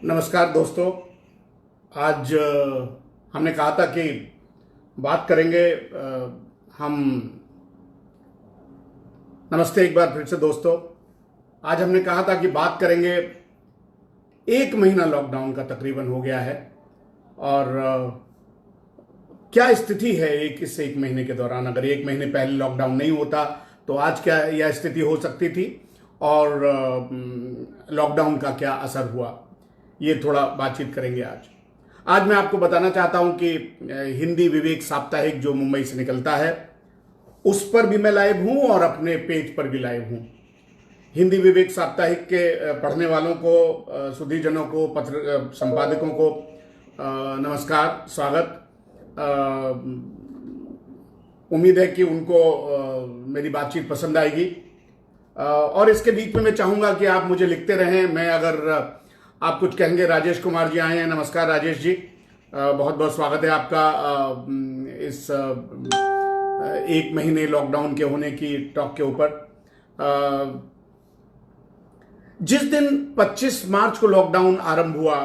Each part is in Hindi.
नमस्कार दोस्तों। आज हमने कहा था कि बात करेंगे हम। नमस्ते एक बार फिर से दोस्तों। आज हमने कहा था कि बात करेंगे, एक महीना लॉकडाउन का तकरीबन हो गया है और क्या स्थिति है इस एक महीने के दौरान। अगर एक महीने पहले लॉकडाउन नहीं होता तो आज क्या यह स्थिति हो सकती थी और लॉकडाउन का क्या असर हुआ, ये थोड़ा बातचीत करेंगे आज मैं आपको बताना चाहता हूं कि हिंदी विवेक साप्ताहिक जो मुंबई से निकलता है उस पर भी मैं लाइव हूं और अपने पेज पर भी लाइव हूं। हिंदी विवेक साप्ताहिक के पढ़ने वालों को, सुधीजनों को, पत्र संपादकों को नमस्कार, स्वागत। उम्मीद है कि उनको मेरी बातचीत पसंद आएगी और इसके बीच में मैं चाहूंगा कि आप मुझे लिखते रहें। मैं अगर आप कुछ कहेंगे, राजेश कुमार जी आए हैं, नमस्कार राजेश जी, बहुत बहुत स्वागत है आपका इस एक महीने लॉकडाउन के होने की टॉक के ऊपर। जिस दिन 25 मार्च को लॉकडाउन आरंभ हुआ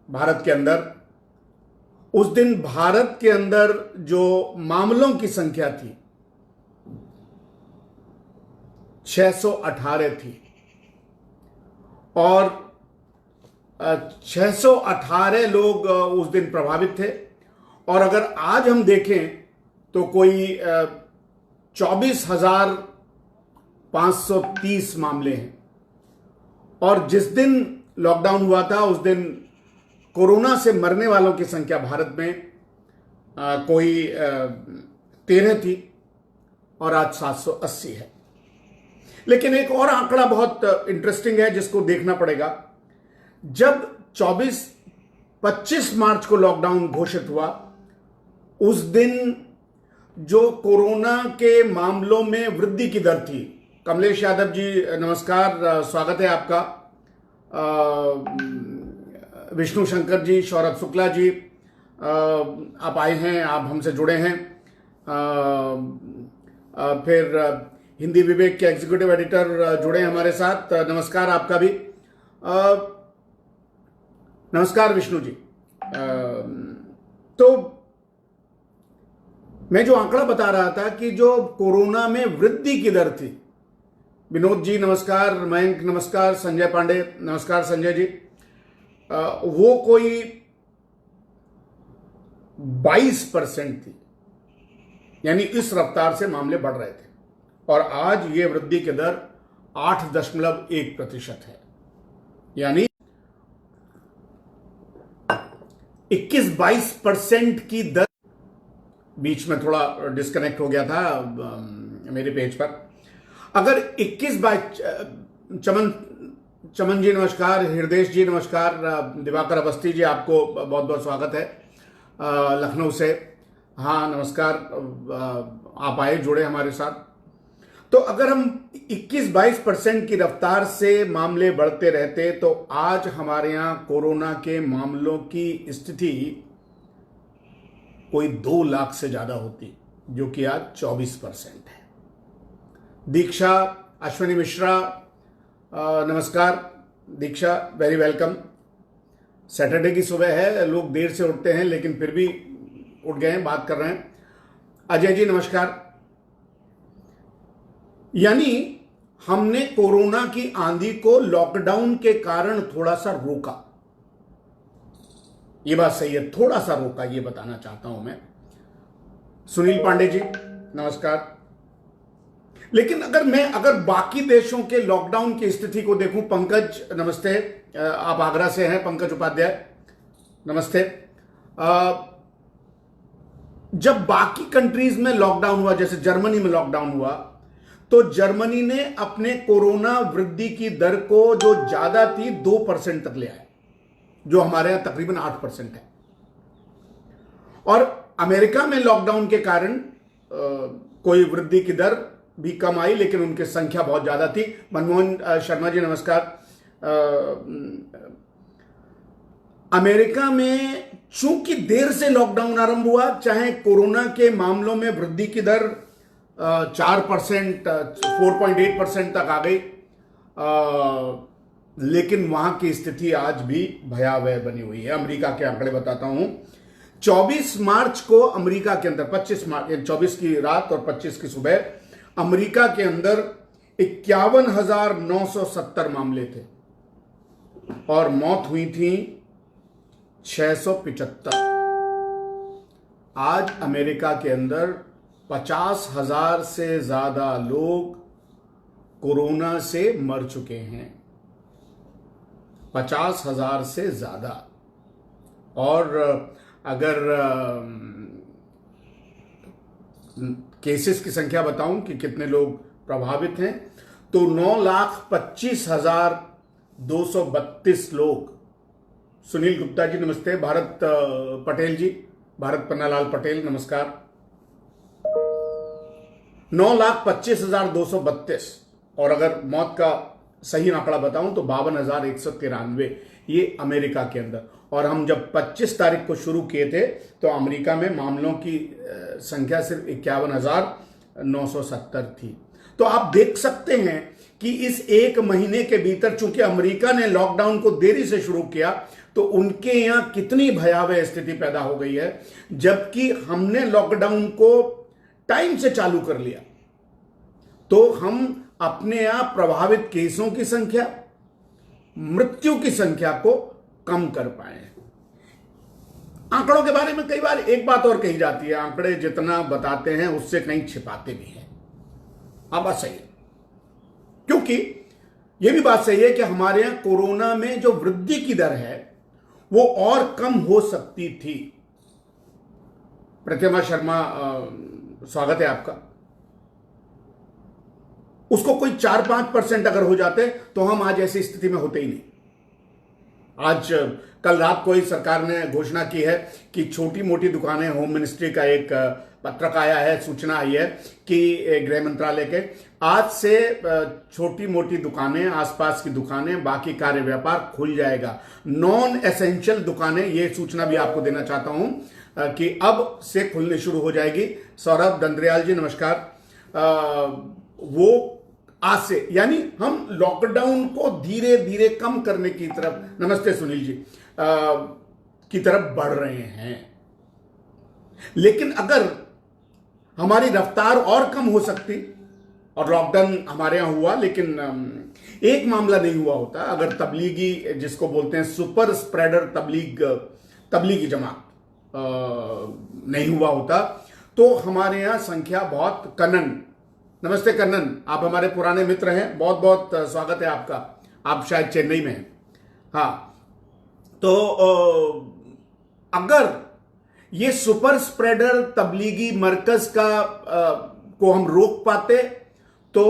भारत के अंदर, उस दिन भारत के अंदर जो मामलों की संख्या थी 618 थी और 618 लोग उस दिन प्रभावित थे। और अगर आज हम देखें तो कोई 24,530 मामले हैं। और जिस दिन लॉकडाउन हुआ था उस दिन कोरोना से मरने वालों की संख्या भारत में कोई 13 थी और आज 780 है। लेकिन एक और आंकड़ा बहुत इंटरेस्टिंग है जिसको देखना पड़ेगा। जब 25 मार्च को लॉकडाउन घोषित हुआ, उस दिन जो कोरोना के मामलों में वृद्धि की दर थी, कमलेश यादव जी नमस्कार, स्वागत है आपका। विष्णु शंकर जी, सौरभ शुक्ला जी, आप आए हैं, आप हमसे जुड़े हैं। फिर हिंदी विवेक के एग्जीक्यूटिव एडिटर जुड़े हमारे साथ, नमस्कार आपका भी। नमस्कार विष्णु जी। तो मैं जो आंकड़ा बता रहा था कि जो कोरोना में वृद्धि की दर थी, विनोद जी नमस्कार, मयंक नमस्कार, संजय पांडे नमस्कार संजय जी, वो कोई 22% थी। यानी इस रफ्तार से मामले बढ़ रहे थे और आज ये वृद्धि की दर 8.1% है। यानी 21-22% की दर। बीच में थोड़ा डिस्कनेक्ट हो गया था मेरे पेज पर। अगर 21 चमन जी नमस्कार, हृदय जी नमस्कार, दिवाकर अवस्थी जी आपको बहुत बहुत स्वागत है लखनऊ से। हाँ नमस्कार, आप आए, जुड़े हमारे साथ। तो अगर हम 21-22% की रफ्तार से मामले बढ़ते रहते तो आज हमारे यहां कोरोना के मामलों की स्थिति कोई 2 लाख से ज्यादा होती, जो कि आज 24% है। दीक्षा अश्विनी मिश्रा नमस्कार दीक्षा, वेरी वेलकम। सैटरडे की सुबह है, लोग देर से उठते हैं लेकिन फिर भी उठ गए हैं, बात कर रहे हैं। अजय जी नमस्कार। यानी हमने कोरोना की आंधी को लॉकडाउन के कारण थोड़ा सा रोका। यह बात सही है, थोड़ा सा रोका, यह बताना चाहता हूं मैं। सुनील पांडे जी नमस्कार। लेकिन अगर बाकी देशों के लॉकडाउन की स्थिति को देखूं, पंकज नमस्ते, आप आगरा से हैं, पंकज उपाध्याय नमस्ते। जब बाकी कंट्रीज में लॉकडाउन हुआ, जैसे जर्मनी में लॉकडाउन हुआ, तो जर्मनी ने अपने कोरोना वृद्धि की दर को जो ज्यादा थी 2% तक ले आए, जो हमारे यहां तकरीबन 8% है। और अमेरिका में लॉकडाउन के कारण कोई वृद्धि की दर भी कम आई, लेकिन उनकी संख्या बहुत ज्यादा थी। मनमोहन शर्मा जी नमस्कार। अमेरिका में चूंकि देर से लॉकडाउन आरंभ हुआ, चाहे कोरोना के मामलों में वृद्धि की दर 4%, 4.8% तक आ गई, लेकिन वहां की स्थिति आज भी भयावह बनी हुई है। अमेरिका के आंकड़े बताता हूं। 24 मार्च को अमेरिका के अंदर 25 मार्च 24 की रात और 25 की सुबह अमेरिका के अंदर 51,970 मामले थे और मौत हुई थी 675। आज अमेरिका के अंदर 50,000 से ज्यादा लोग कोरोना से मर चुके हैं। 50,000 से ज्यादा। और अगर केसेस की संख्या बताऊं कि कितने लोग प्रभावित हैं तो 9,25,232 लोग। सुनील गुप्ता जी नमस्ते। भारत पटेल जी, भारत पन्नालाल पटेल नमस्कार। 9,25,232। और अगर मौत का सही आंकड़ा बताऊं तो 52,193, ये अमेरिका के अंदर। और हम जब 25 तारीख को शुरू किए थे तो अमेरिका में मामलों की संख्या सिर्फ 51,970 थी। तो आप देख सकते हैं कि इस एक महीने के भीतर, चूंकि अमेरिका ने लॉकडाउन को देरी से शुरू किया, तो उनके यहां कितनी भयावह स्थिति पैदा हो गई है, जबकि हमने लॉकडाउन को टाइम से चालू कर लिया तो हम अपने यहां प्रभावित केसों की संख्या, मृत्यु की संख्या को कम कर पाए। आंकड़ों के बारे में कई बार एक बात और कही जाती है, आंकड़े जितना बताते हैं उससे कहीं छिपाते भी हैं। अब बात सही है, क्योंकि यह भी बात सही है कि हमारे यहां कोरोना में जो वृद्धि की दर है वो और कम हो सकती थी। प्रतिमा शर्मा, स्वागत है आपका। उसको कोई 4-5% अगर हो जाते तो हम आज ऐसी स्थिति में होते ही नहीं। आज कल रात को ही सरकार ने घोषणा की है कि छोटी मोटी दुकानें, होम मिनिस्ट्री का एक पत्रक आया है, सूचना आई है कि गृह मंत्रालय के, आज से छोटी मोटी दुकानें, आसपास की दुकानें, बाकी कार्य व्यापार खुल जाएगा। नॉन एसेंशियल दुकानें, ये सूचना भी आपको देना चाहता हूं कि अब से खुलने शुरू हो जाएगी। सौरभ दंद्रियाल जी नमस्कार। वो आज से, यानी हम लॉकडाउन को धीरे धीरे कम करने की तरफ, नमस्ते सुनील जी, की तरफ बढ़ रहे हैं। लेकिन अगर हमारी रफ्तार और कम हो सकती, और लॉकडाउन हमारे यहां हुआ लेकिन एक मामला नहीं हुआ होता, अगर तबलीगी, जिसको बोलते हैं सुपर स्प्रेडर तबलीगी जमात नहीं हुआ होता तो हमारे यहां संख्या बहुत, कन्नन नमस्ते कन्नन, आप हमारे पुराने मित्र हैं, बहुत बहुत स्वागत है आपका। आप शायद चेन्नई में हैं। हाँ, तो अगर ये सुपर स्प्रेडर तबलीगी मरकज को हम रोक पाते तो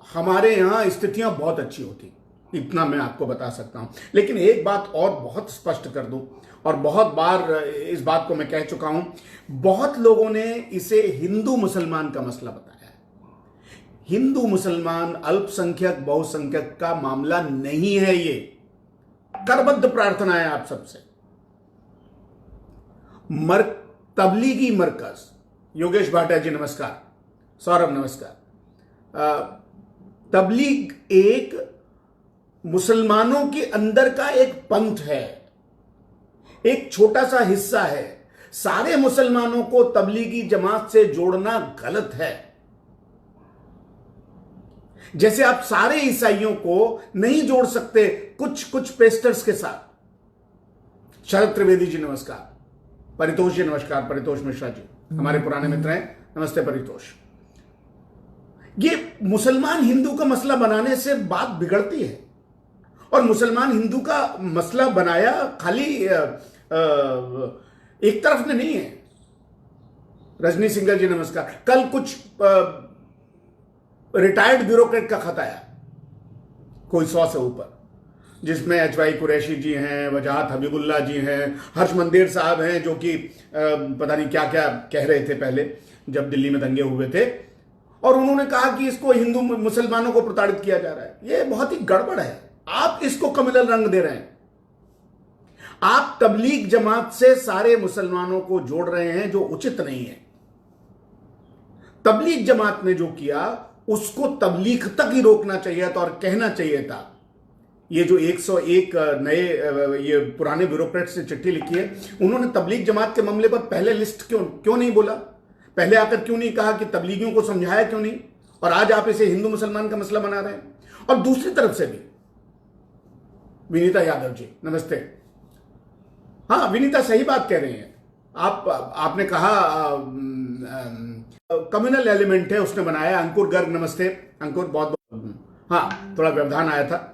हमारे यहां स्थितियां बहुत अच्छी होती। इतना मैं आपको बता सकता हूं। लेकिन एक बात और बहुत स्पष्ट कर दूं, और बहुत बार इस बात को मैं कह चुका हूं, बहुत लोगों ने इसे हिंदू मुसलमान का मसला बताया। हिंदू मुसलमान, अल्पसंख्यक बहुसंख्यक का मामला नहीं है। ये करबद्ध प्रार्थना है आप सबसे। तबलीगी मरकज, योगेश भाटिया जी नमस्कार, सौरभ नमस्कार। तबलीग एक मुसलमानों के अंदर का एक पंथ है, एक छोटा सा हिस्सा है। सारे मुसलमानों को तबलीगी जमात से जोड़ना गलत है। जैसे आप सारे ईसाइयों को नहीं जोड़ सकते कुछ पेस्टर्स के साथ। शरद त्रिवेदी जी नमस्कार, परितोष जी नमस्कार, परितोष मिश्रा जी हमारे पुराने मित्र हैं, नमस्ते परितोष। ये मुसलमान हिंदू का मसला बनाने से बात बिगड़ती है, और मुसलमान हिंदू का मसला बनाया खाली एक तरफ ने नहीं है। रजनी सिंगल जी नमस्कार। कल कुछ रिटायर्ड ब्यूरोक्रेट का खत आया, कोई 100 से ऊपर, जिसमें एचवाई कुरैशी जी हैं, वजाहत हबीबुल्ला जी हैं, हर्ष मंदिर साहब हैं, जो कि पता नहीं क्या क्या कह रहे थे पहले जब दिल्ली में दंगे हुए थे, और उन्होंने कहा कि इसको हिंदू मुसलमानों को प्रताड़ित किया जा रहा है। यह बहुत ही गड़बड़ है। आप इसको कमल रंग दे रहे हैं। आप तबलीग जमात से सारे मुसलमानों को जोड़ रहे हैं, जो उचित नहीं है। तबलीग जमात ने जो किया उसको तबलीग तक ही रोकना चाहिए था और कहना चाहिए था ये जो 101 नए ये पुराने ब्यूरोक्रेट्स ने चिट्ठी लिखी है, उन्होंने तबलीग जमात के मामले पर पहले लिस्ट क्यों नहीं बोला? पहले आकर क्यों नहीं कहा कि तबलीगियों को समझाया क्यों नहीं? और आज आप इसे हिंदू मुसलमान का मसला बना रहे हैं। और दूसरी तरफ से भी विनीता यादव जी, नमस्ते। हाँ, विनीता सही बात कह रही हैं। आपने कहा कम्युनल एलिमेंट है, उसने बनाया। अंकुर गर्ग, नमस्ते अंकुर, बहुत हाँ, थोड़ा व्यवधान आया था।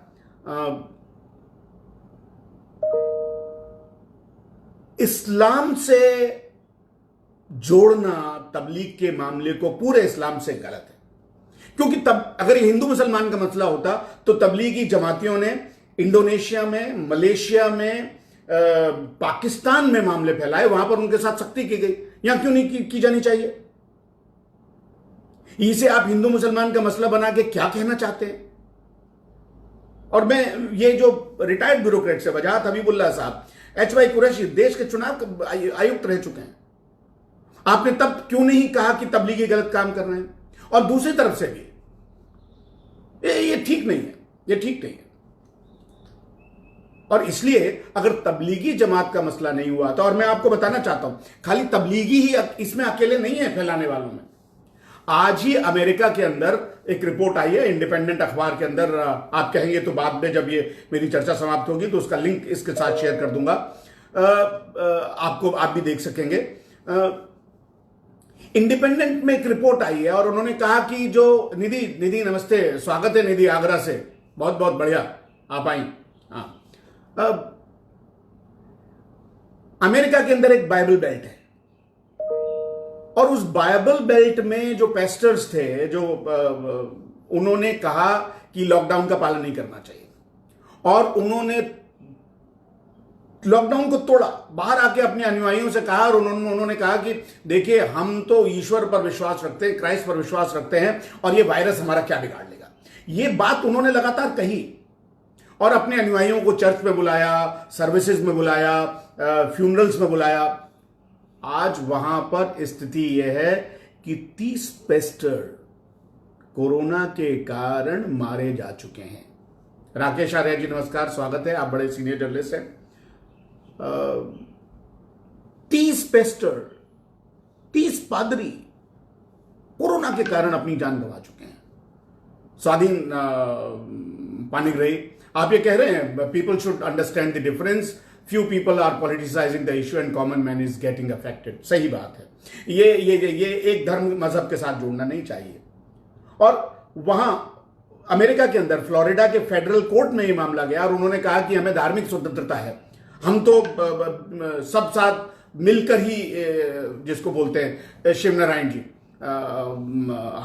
इस्लाम से जोड़ना तबलीग के मामले को पूरे इस्लाम से गलत है, क्योंकि तब अगर ये हिंदू मुसलमान का मसला होता तो तबलीगी जमातियों ने इंडोनेशिया में, मलेशिया में, पाकिस्तान में मामले फैलाए, वहां पर उनके साथ सख्ती की गई। यहां क्यों नहीं की जानी चाहिए? इसे आप हिंदू मुसलमान का मसला बना के क्या कहना चाहते हैं? और मैं ये जो रिटायर्ड ब्यूरोक्रेट से वजाहत हबीबुल्लाह साहब, HY कुरैशी देश के चुनाव आयुक्त रह चुके हैं, आपने तब क्यों नहीं कहा कि तबलीगी गलत काम कर रहे हैं? और दूसरी तरफ से भी ये ठीक नहीं है, ये ठीक नहीं है। और इसलिए अगर तबलीगी जमात का मसला नहीं हुआ था, और मैं आपको बताना चाहता हूं खाली तबलीगी ही इसमें अकेले नहीं है फैलाने वालों में। आज ही अमेरिका के अंदर एक रिपोर्ट आई है, इंडिपेंडेंट अखबार के अंदर, आप कहेंगे तो बाद में जब ये मेरी चर्चा समाप्त होगी तो उसका लिंक इसके साथ शेयर कर दूंगा, आप भी देख सकेंगे। इंडिपेंडेंट में एक रिपोर्ट आई है और उन्होंने कहा कि जो निधि नमस्ते, स्वागत है निधि आगरा से, बहुत बहुत बढ़िया आप आई। हाँ, अमेरिका के अंदर एक बाइबल बेल्ट है और उस बाइबल बेल्ट में जो पेस्टर्स थे, जो उन्होंने कहा कि लॉकडाउन का पालन नहीं करना चाहिए और उन्होंने लॉकडाउन को तोड़ा, बाहर आके अपने अनुयायियों से कहा और उन्होंने कहा कि देखिए हम तो ईश्वर पर विश्वास रखते हैं, क्राइस्ट पर विश्वास रखते हैं और ये वायरस हमारा क्या बिगाड़ लेगा। ये बात उन्होंने लगातार कही और अपने अनुयायियों को चर्च में बुलाया, सर्विसेज में बुलाया, फ्यूनरल्स में बुलाया। आज वहां पर स्थिति यह है कि 30 पेस्टर कोरोना के कारण मारे जा चुके हैं। राकेश आर्य जी नमस्कार, स्वागत है, आप बड़े सीनियर जर्नलिस्ट हैं। 30 पेस्टर, 30 पादरी कोरोना के कारण अपनी जान गंवा चुके हैं। स्वाधीन पानीग्राही, आप ये कह रहे हैं people should understand the difference, few people are politicizing the issue and common man is getting affected। सही बात है, ये एक धर्म मजहब के साथ जोड़ना नहीं चाहिए। और वहां अमेरिका के अंदर फ्लोरिडा के फेडरल कोर्ट में ये मामला गया और उन्होंने कहा कि हमें धार्मिक स्वतंत्रता है, हम तो सब साथ मिलकर ही, जिसको बोलते हैं शिव नारायण जी,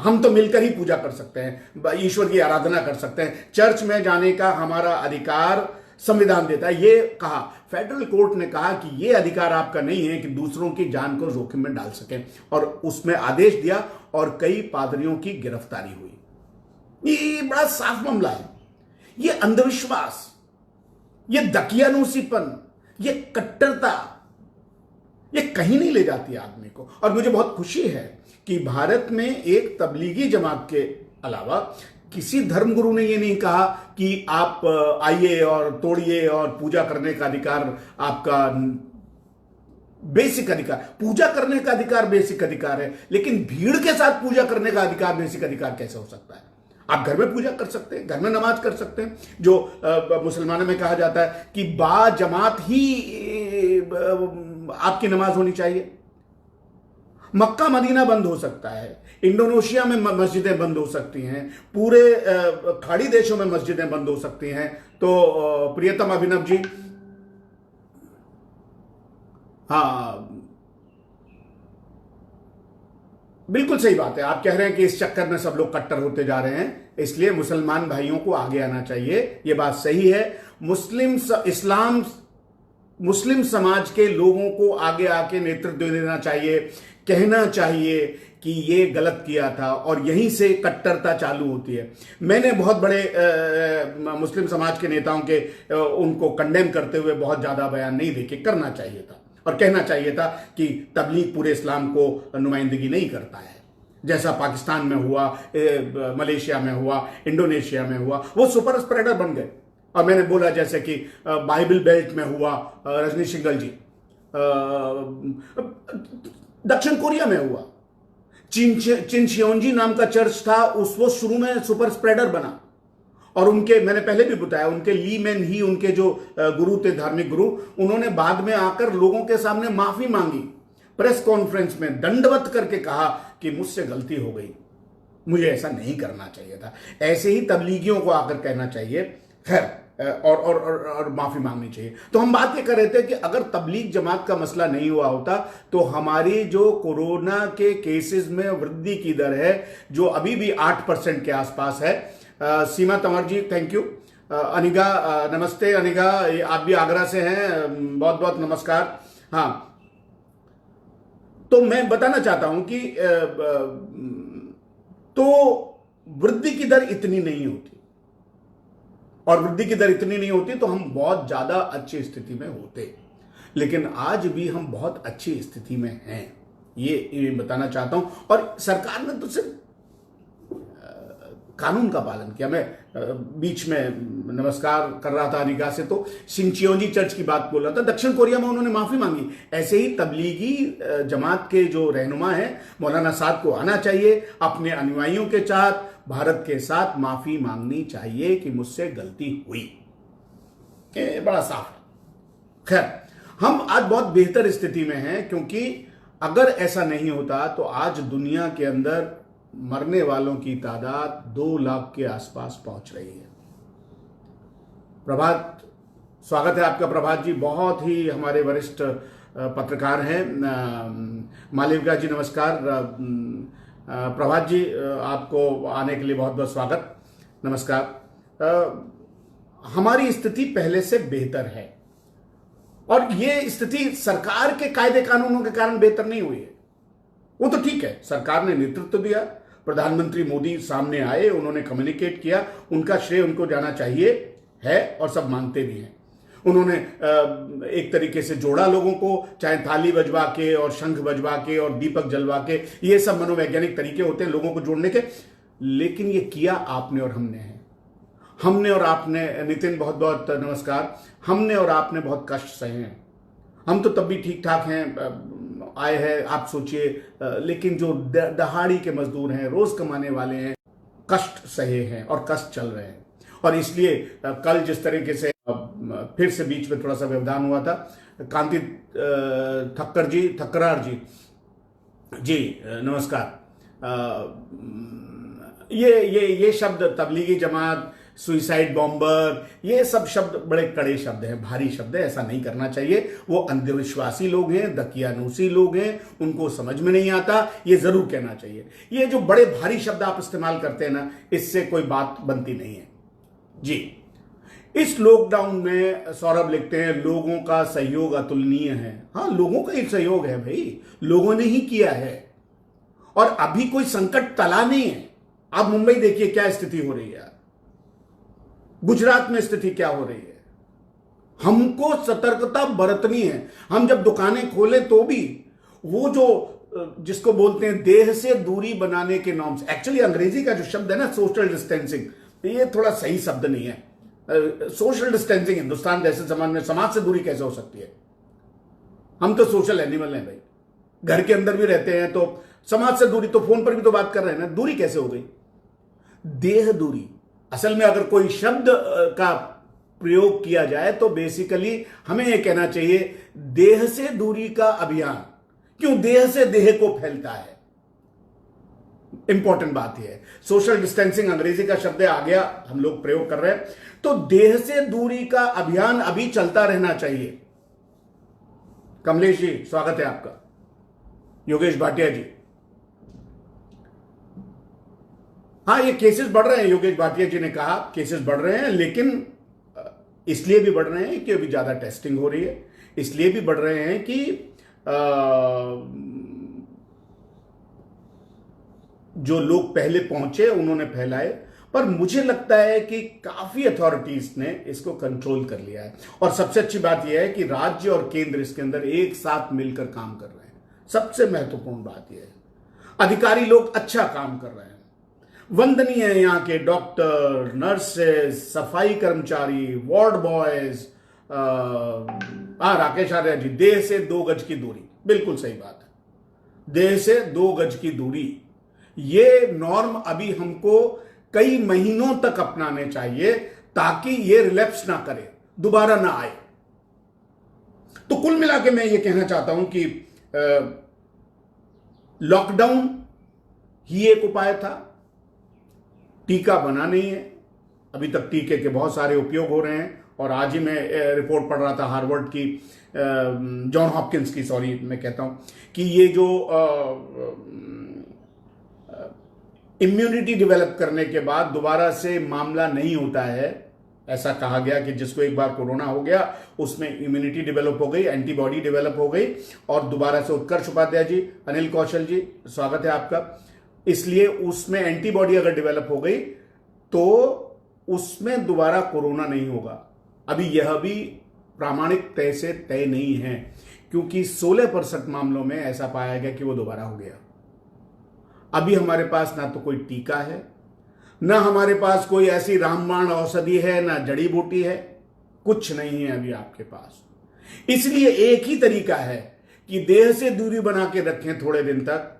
हम तो मिलकर ही पूजा कर सकते हैं, ईश्वर की आराधना कर सकते हैं, चर्च में जाने का हमारा अधिकार संविधान देता है। ये कहा, फेडरल कोर्ट ने कहा कि ये अधिकार आपका नहीं है कि दूसरों की जान को जोखिम में डाल सकें, और उसमें आदेश दिया और कई पादरियों की गिरफ्तारी हुई। ये बड़ा साफ मामला है। ये अंधविश्वास, ये दकियानूसीपन, ये कट्टरता, ये कहीं नहीं ले जाती आदमी को। और मुझे बहुत खुशी है कि भारत में एक तबलीगी जमात के अलावा किसी धर्मगुरु ने ये नहीं कहा कि आप आइए और तोड़िए और पूजा करने का अधिकार आपका बेसिक अधिकार, पूजा करने का अधिकार बेसिक अधिकार है, लेकिन भीड़ के साथ पूजा करने का अधिकार बेसिक अधिकार कैसे हो सकता है? आप घर में पूजा कर सकते हैं, घर में नमाज कर सकते हैं, जो मुसलमानों में कहा जाता है कि बा जमात ही आपकी नमाज होनी चाहिए। मक्का मदीना बंद हो सकता है, इंडोनेशिया में मस्जिदें बंद हो सकती हैं, पूरे खाड़ी देशों में मस्जिदें बंद हो सकती हैं। तो प्रियतम अभिनव जी, हाँ बिल्कुल सही बात है, आप कह रहे हैं कि इस चक्कर में सब लोग कट्टर होते जा रहे हैं, इसलिए मुसलमान भाइयों को आगे आना चाहिए। ये बात सही है। मुस्लिम समाज के लोगों को आगे आके नेतृत्व देना चाहिए, कहना चाहिए कि ये गलत किया था, और यहीं से कट्टरता चालू होती है। मैंने बहुत बड़े मुस्लिम समाज के नेताओं के उनको कंडेम करते हुए बहुत ज्यादा बयान नहीं देके, करना चाहिए था और कहना चाहिए था कि तबलीग पूरे इस्लाम को नुमाइंदगी नहीं करता है, जैसा पाकिस्तान में हुआ, मलेशिया में हुआ, इंडोनेशिया में हुआ। वो सुपर स्प्रेडर बन गए और मैंने बोला जैसे कि बाइबल बेल्ट में हुआ, रजनी सिंगल जी, दक्षिण कोरिया में हुआ, चिनशियोंजी नाम का चर्च था, वो शुरू में सुपर स्प्रेडर बना, और उनके, मैंने पहले भी बताया, उनके ली मैन ही उनके जो गुरु थे, धार्मिक गुरु, उन्होंने बाद में आकर लोगों के सामने माफी मांगी, प्रेस कॉन्फ्रेंस में दंडवत करके कहा कि मुझसे गलती हो गई, मुझे ऐसा नहीं करना चाहिए था। ऐसे ही तबलीगियों को आकर कहना चाहिए, खैर, और माफी मांगनी चाहिए। तो हम बात ये कर रहे थे कि अगर तबलीग जमात का मसला नहीं हुआ होता तो हमारी जो कोरोना के केसेस में वृद्धि की दर है, जो अभी भी 8% के आसपास है। सीमा तंवर जी, थैंक यू। अनिगा, नमस्ते अनिगा, आप भी आगरा से हैं, बहुत बहुत नमस्कार। हाँ, तो मैं बताना चाहता हूं कि तो वृद्धि की दर इतनी नहीं होती, और वृद्धि की दर इतनी नहीं होती तो हम बहुत ज्यादा अच्छी स्थिति में होते, लेकिन आज भी हम बहुत अच्छी स्थिति में हैं, ये बताना चाहता हूं। और सरकार ने तो सिर्फ कानून का पालन किया। मैं बीच में नमस्कार कर रहा था अनिगा से, तो सिंचियोंजी चर्च की बात बोल रहा था, दक्षिण कोरिया में उन्होंने माफी मांगी। ऐसे ही तबलीगी जमात के जो रहनुमा हैं, मौलाना साद को आना चाहिए, अपने अनुयायियों के साथ, भारत के साथ माफी मांगनी चाहिए कि मुझसे गलती हुई। ये बड़ा साफ है। खैर, हम आज बहुत बेहतर स्थिति में हैं, क्योंकि अगर ऐसा नहीं होता तो आज दुनिया के अंदर मरने वालों की तादाद 2 लाख के आसपास पहुंच रही है। प्रभात, स्वागत है आपका प्रभात जी, बहुत ही हमारे वरिष्ठ पत्रकार हैं। मालविका जी नमस्कार। प्रभात जी, आपको आने के लिए बहुत बहुत स्वागत, नमस्कार। हमारी स्थिति पहले से बेहतर है, और ये स्थिति सरकार के कायदे कानूनों के कारण बेहतर नहीं हुई है। वो तो ठीक है, सरकार ने नेतृत्व दिया, प्रधानमंत्री मोदी सामने आए, उन्होंने कम्युनिकेट किया, उनका श्रेय उनको जाना चाहिए है, और सब मानते भी हैं। उन्होंने एक तरीके से जोड़ा लोगों को, चाहे थाली बजवा के और शंख बजवा के और दीपक जलवा के, ये सब मनोवैज्ञानिक तरीके होते हैं लोगों को जोड़ने के, लेकिन ये किया आपने और हमने है। हमने और आपने, नितिन बहुत बहुत नमस्कार, हमने और आपने बहुत कष्ट सहे हैं। हम तो तब भी ठीक ठाक हैं, आए हैं, आप सोचिए, लेकिन जो दहाड़ी के मजदूर हैं, रोज कमाने वाले हैं, कष्ट सहे हैं और कष्ट चल रहे हैं। और इसलिए कल जिस तरीके से फिर से बीच में थोड़ा सा व्यवधान हुआ था, कांति ठक्करार जी नमस्कार। ये शब्द तबलीगी जमात, सुइसाइड बॉम्बर, ये सब शब्द बड़े कड़े शब्द हैं, भारी शब्द हैं, ऐसा नहीं करना चाहिए। वो अंधविश्वासी लोग हैं, दकियानूसी लोग हैं, उनको समझ में नहीं आता, ये जरूर कहना चाहिए। ये जो बड़े भारी शब्द आप इस्तेमाल करते हैं ना, इससे कोई बात बनती नहीं है जी। इस लॉकडाउन में सौरभ लिखते हैं, लोगों का सहयोग अतुलनीय है। हाँ, लोगों का ही सहयोग है भाई, लोगों ने ही किया है, और अभी कोई संकट टला नहीं है। आप मुंबई देखिए क्या स्थिति हो रही है, गुजरात में स्थिति क्या हो रही है। हमको सतर्कता बरतनी है। हम जब दुकानें खोले तो भी वो जो जिसको बोलते हैं देह से दूरी बनाने के नॉर्म्स, एक्चुअली अंग्रेजी का जो शब्द है ना सोशल डिस्टेंसिंग, ये थोड़ा सही शब्द नहीं है। सोशल डिस्टेंसिंग हिंदुस्तान जैसे समाज में, समाज से दूरी कैसे हो सकती है? हम तो सोशल एनिमल हैं भाई, घर के अंदर भी रहते हैं तो समाज से दूरी, तो फोन पर भी तो बात कर रहे हैं ना, दूरी कैसे हो गई? देह दूरी। असल में अगर कोई शब्द का प्रयोग किया जाए तो बेसिकली हमें यह कहना चाहिए देह से दूरी का अभियान। क्यों? देह से देह को फैलता है। इंपॉर्टेंट बात यह है। सोशल डिस्टेंसिंग अंग्रेजी का शब्द आ गया, हम लोग प्रयोग कर रहे हैं, तो देह से दूरी का अभियान अभी चलता रहना चाहिए। कमलेश जी स्वागत है आपका। योगेश भाटिया जी, हाँ ये केसेस बढ़ रहे हैं, योगेश भाटिया जी ने कहा केसेस बढ़ रहे हैं, लेकिन इसलिए भी बढ़ रहे हैं कि अभी ज्यादा टेस्टिंग हो रही है, इसलिए भी बढ़ रहे हैं कि जो लोग पहले पहुंचे उन्होंने फैलाए, पर मुझे लगता है कि काफी अथॉरिटीज ने इसको कंट्रोल कर लिया है। और सबसे अच्छी बात यह है कि राज्य और केंद्र इसके अंदर एक साथ मिलकर काम कर रहे हैं। सबसे महत्वपूर्ण बात यह है, अधिकारी लोग अच्छा काम कर रहे हैं। वंदनीय है यहाँ के डॉक्टर, नर्सेस, सफाई कर्मचारी, वार्ड बॉयज। राकेश आर्या जी, देह से 2 गज की दूरी, बिल्कुल सही बात है, देह से 2 गज की दूरी। ये नॉर्म अभी हमको कई महीनों तक अपनाने चाहिए ताकि ये रिलैप्स ना करे, दोबारा ना आए। तो कुल मिला के मैं ये कहना चाहता हूं कि लॉकडाउन ही एक उपाय था, टीका बना नहीं है। अभी तक टीके के बहुत सारे उपयोग हो रहे हैं, और आज ही मैं रिपोर्ट पढ़ रहा था हार्वर्ड की, जॉन हॉपकिंस की, सॉरी मैं कहता हूं, कि ये जो इम्यूनिटी डेवलप करने के बाद दोबारा से मामला नहीं होता है। ऐसा कहा गया कि जिसको एक बार कोरोना हो गया उसमें इम्यूनिटी डेवलप हो गई, एंटीबॉडी डेवलप हो गई, और दोबारा से उत्कर्ष उपाध्याय जी, अनिल कौशल जी, स्वागत है आपका। इसलिए उसमें एंटीबॉडी अगर डेवलप हो गई तो उसमें दोबारा कोरोना नहीं होगा। अभी यह भी प्रामाणिक तय से तय नहीं है, क्योंकि 16% मामलों में ऐसा पाया गया कि वो दोबारा हो गया। अभी हमारे पास ना तो कोई टीका है, ना हमारे पास कोई ऐसी रामबाण औषधि है, ना जड़ी बूटी है, कुछ नहीं है अभी आपके पास। इसलिए एक ही तरीका है कि देह से दूरी बना के रखें थोड़े दिन तक,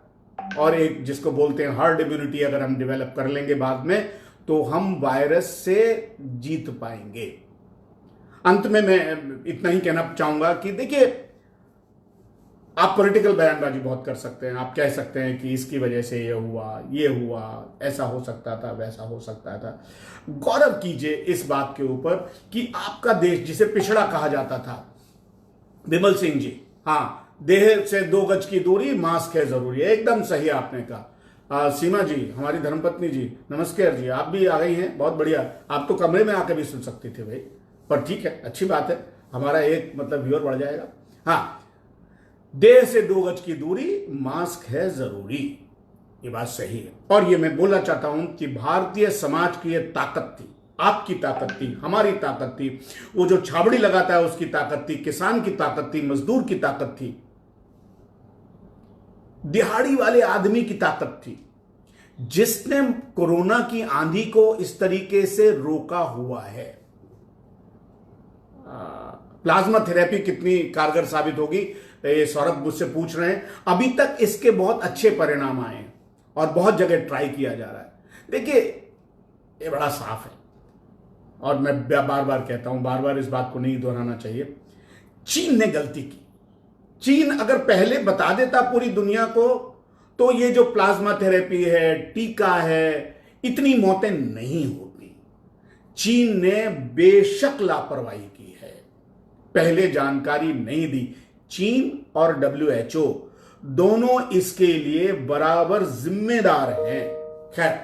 और एक जिसको बोलते हैं हर्ड इम्यूनिटी अगर हम डेवलप कर लेंगे बाद में, तो हम वायरस से जीत पाएंगे। अंत में मैं इतना ही कहना चाहूंगा कि देखिए, आप पॉलिटिकल बयानबाजी बहुत कर सकते हैं, आप कह सकते हैं कि इसकी वजह से ये हुआ, ऐसा हो सकता था, वैसा हो सकता था। गौरव कीजिए इस बात के ऊपर कि आपका देश, जिसे पिछड़ा कहा जाता था, विमल सिंह जी, हाँ, देह से 2 गज की दूरी, मास्क है जरूरी है, एकदम सही आपने कहा। सीमा जी, हमारी धर्मपत्नी जी, नमस्कार जी, आप भी आ गई हैं, बहुत बढ़िया। आप तो कमरे में आके भी सुन सकती थे भाई, पर ठीक है, अच्छी बात है, हमारा एक मतलब व्यूअर बढ़ जाएगा। हाँ, देह से 2 गज की दूरी, मास्क है जरूरी, ये बात सही है। और ये मैं बोलना चाहता हूं कि भारतीय समाज की ये ताकत थी, आपकी ताकत थी, हमारी ताकत थी, वो जो छाबड़ी लगाता है उसकी ताकत थी, किसान की ताकत थी, मजदूर की ताकत थी, दिहाड़ी वाले आदमी की ताकत थी, जिसने कोरोना की आंधी को इस तरीके से रोका हुआ है। प्लाज्मा थेरेपी कितनी कारगर साबित होगी, ये सौरभ मुझसे पूछ रहे हैं। अभी तक इसके बहुत अच्छे परिणाम आए हैं और बहुत जगह ट्राई किया जा रहा है। देखिए, ये बड़ा साफ है, और मैं बार बार कहता हूं, बार बार इस बात को नहीं दोहराना चाहिए। चीन ने गलती की। चीन अगर पहले बता देता पूरी दुनिया को, तो ये जो प्लाज्मा थेरेपी है, टीका है, इतनी मौतें नहीं होती। चीन ने बेशक लापरवाही की है, पहले जानकारी नहीं दी। चीन और WHO दोनों इसके लिए बराबर जिम्मेदार हैं। खैर,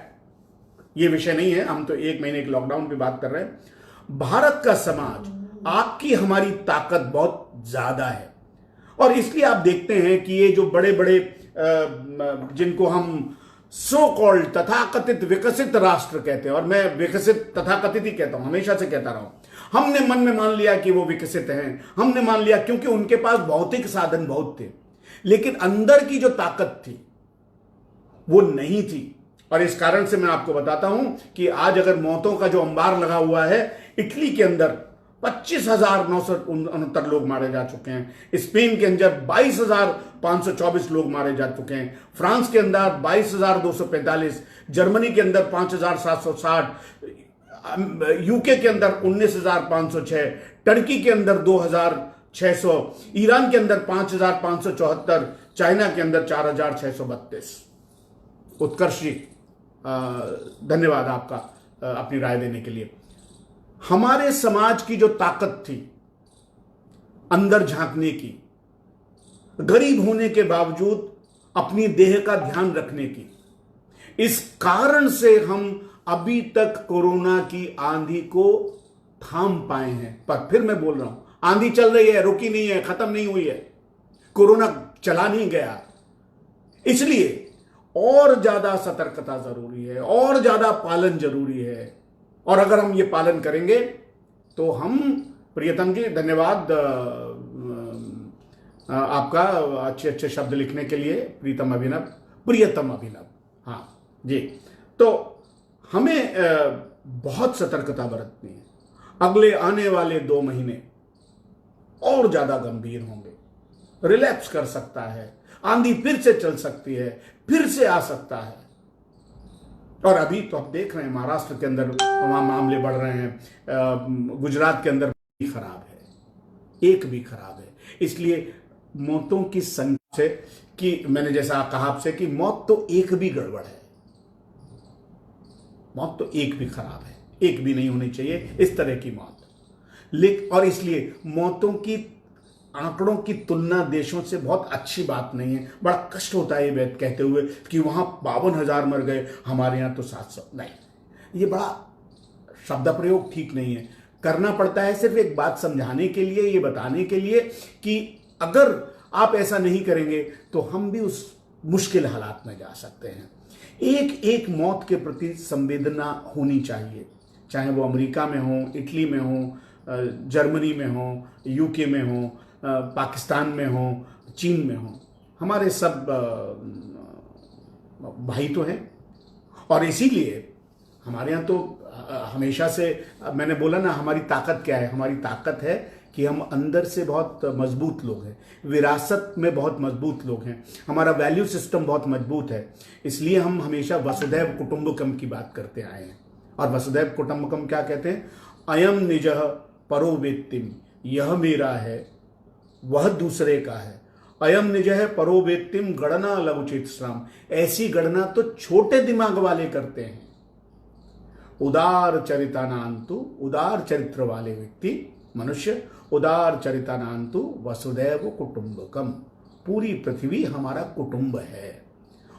ये विषय नहीं है, हम तो 1 महीने के लॉकडाउन की बात कर रहे हैं। भारत का समाज, आपकी हमारी ताकत बहुत ज्यादा है, और इसलिए आप देखते हैं कि ये जो बड़े बड़े जिनको हम सो कॉल्ड तथाकथित विकसित राष्ट्र कहते हैं, और मैं विकसित तथाकथित ही कहता हूं, हमेशा से कहता रहा हूं, हमने मन में मान लिया कि वो विकसित हैं, हमने मान लिया क्योंकि उनके पास भौतिक साधन बहुत थे, लेकिन अंदर की जो ताकत थी वो नहीं थी। और इस कारण से मैं आपको बताता हूं कि आज अगर मौतों का जो अंबार लगा हुआ है, इटली के अंदर 25,969 लोग मारे जा चुके हैं, स्पेन के अंदर 22,524 लोग मारे जा चुके हैं, फ्रांस के अंदर 22,245, जर्मनी के अंदर 5,760, यूके के अंदर 19,506, टर्की के अंदर 2,600, ईरान के अंदर 5,574, चाइना के अंदर 4,632। उत्कर्ष जी, धन्यवाद आपका अपनी राय देने के लिए। हमारे समाज की जो ताकत थी अंदर झांकने की, गरीब होने के बावजूद अपनी देह का ध्यान रखने की, इस कारण से हम अभी तक कोरोना की आंधी को थाम पाए हैं। पर फिर मैं बोल रहा हूं, आंधी चल रही है, रुकी नहीं है, खत्म नहीं हुई है, कोरोना चला नहीं गया। इसलिए और ज्यादा सतर्कता जरूरी है, और ज्यादा पालन जरूरी है, और अगर हम ये पालन करेंगे तो हम, प्रियतम जी धन्यवाद आपका अच्छे अच्छे शब्द लिखने के लिए, प्रीतम अभिनव, प्रियतम अभिनव, हाँ जी। तो हमें बहुत सतर्कता बरतनी है। अगले आने वाले 2 महीने और ज्यादा गंभीर होंगे। रिलैप्स कर सकता है, आंधी फिर से चल सकती है, फिर से आ सकता है। और अभी तो आप देख रहे हैं महाराष्ट्र के अंदर वहां मामले बढ़ रहे हैं, गुजरात के अंदर भी खराब है, एक भी खराब है। इसलिए मौतों की संख्या से कि मैंने जैसा कहा आपसे कि मौत तो एक भी गड़बड़ है, मौत तो एक भी खराब है, एक भी नहीं होनी चाहिए इस तरह की मौत। और इसलिए मौतों की आंकड़ों की तुलना देशों से बहुत अच्छी बात नहीं है। बड़ा कष्ट होता है ये बात कहते हुए कि वहां 52,000 मर गए, हमारे यहां तो 700। नहीं, ये बड़ा शब्द प्रयोग ठीक नहीं है। करना पड़ता है सिर्फ एक बात समझाने के लिए, ये बताने के लिए कि अगर आप ऐसा नहीं करेंगे तो हम भी उस मुश्किल हालात में जा सकते हैं। एक एक मौत के प्रति संवेदना होनी चाहिए, चाहे वो अमेरिका में हो, इटली में हो, जर्मनी में हो, यूके में हो, पाकिस्तान में हो, चीन में हो। हमारे सब भाई तो हैं। और इसीलिए हमारे यहाँ तो हमेशा से मैंने बोला ना, हमारी ताकत क्या है? हमारी ताकत है कि हम अंदर से बहुत मजबूत लोग हैं, विरासत में बहुत मजबूत लोग हैं, हमारा वैल्यू सिस्टम बहुत मजबूत है। इसलिए हम हमेशा वसुधैव कुटुंबकम की बात करते आए हैं। और वसुधैव कुटुंबकम क्या कहते हैं? अयम निजः परो वेत्तिम, यह मेरा है वह दूसरे का है। अयम निजः परो वेत्तिम गणना लघुचित श्राम, ऐसी गणना तो छोटे दिमाग वाले करते हैं। उदार चरितानांतु, उदार चरित्र वाले व्यक्ति मनुष्य, उदार चरितानांतु वसुधैव कुटुंबकम, पूरी पृथ्वी हमारा कुटुंब है।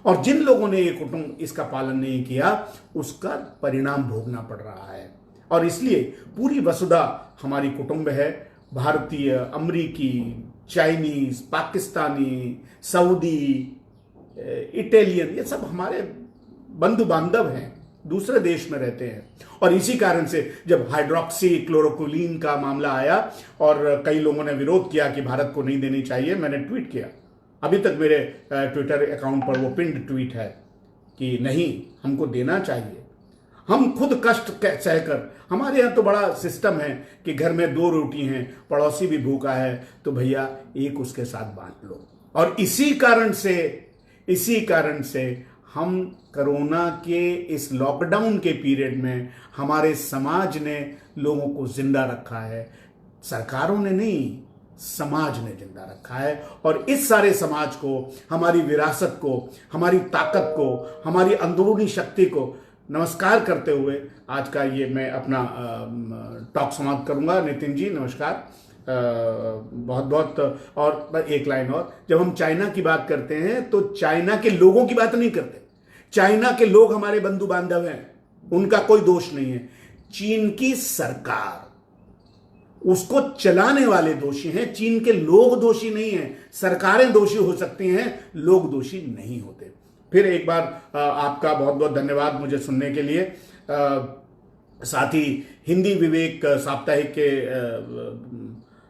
और जिन लोगों ने ये कुटुंब इसका पालन नहीं किया उसका परिणाम भोगना पड़ रहा है। और इसलिए पूरी वसुधा हमारी कुटुंब है। भारतीय, अमरीकी, चाइनीज, पाकिस्तानी, सऊदी, इटालियन, ये सब हमारे बंधु बांधव हैं, दूसरे देश में रहते हैं। और इसी कारण से जब हाइड्रोक्सी क्लोरोक्विन का मामला आया और कई लोगों ने विरोध किया कि भारत को नहीं देनी चाहिए, मैंने ट्वीट किया, अभी तक मेरे ट्विटर अकाउंट पर वो पिंड ट्वीट है कि नहीं, हमको देना चाहिए। हम खुद कष्ट सहकर, हमारे यहाँ तो बड़ा सिस्टम है कि घर में 2 रोटी हैं, पड़ोसी भी भूखा है तो भैया एक उसके साथ बांट लो। और इसी कारण से हम कोरोना के इस लॉकडाउन के पीरियड में हमारे समाज ने लोगों को जिंदा रखा है। सरकारों ने नहीं, समाज ने जिंदा रखा है। और इस सारे समाज को, हमारी विरासत को, हमारी ताकत को, हमारी अंदरूनी शक्ति को नमस्कार करते हुए आज का ये मैं अपना टॉक समाप्त करूंगा। नितिन जी नमस्कार, बहुत बहुत। और एक लाइन और, जब हम चाइना की बात करते हैं तो चाइना के लोगों की बात नहीं करते। चाइना के लोग हमारे बंधु बांधव हैं, उनका कोई दोष नहीं है। चीन की सरकार, उसको चलाने वाले दोषी हैं, चीन के लोग दोषी नहीं हैं। सरकारें दोषी हो सकती हैं, लोग दोषी नहीं होते। फिर एक बार आपका बहुत बहुत धन्यवाद मुझे सुनने के लिए। साथ ही हिंदी विवेक साप्ताहिक के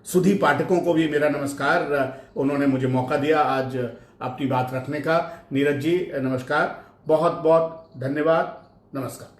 सुधी पाठकों को भी मेरा नमस्कार, उन्होंने मुझे मौका दिया आज अपनी बात रखने का। नीरज जी नमस्कार, बहुत बहुत धन्यवाद, नमस्कार।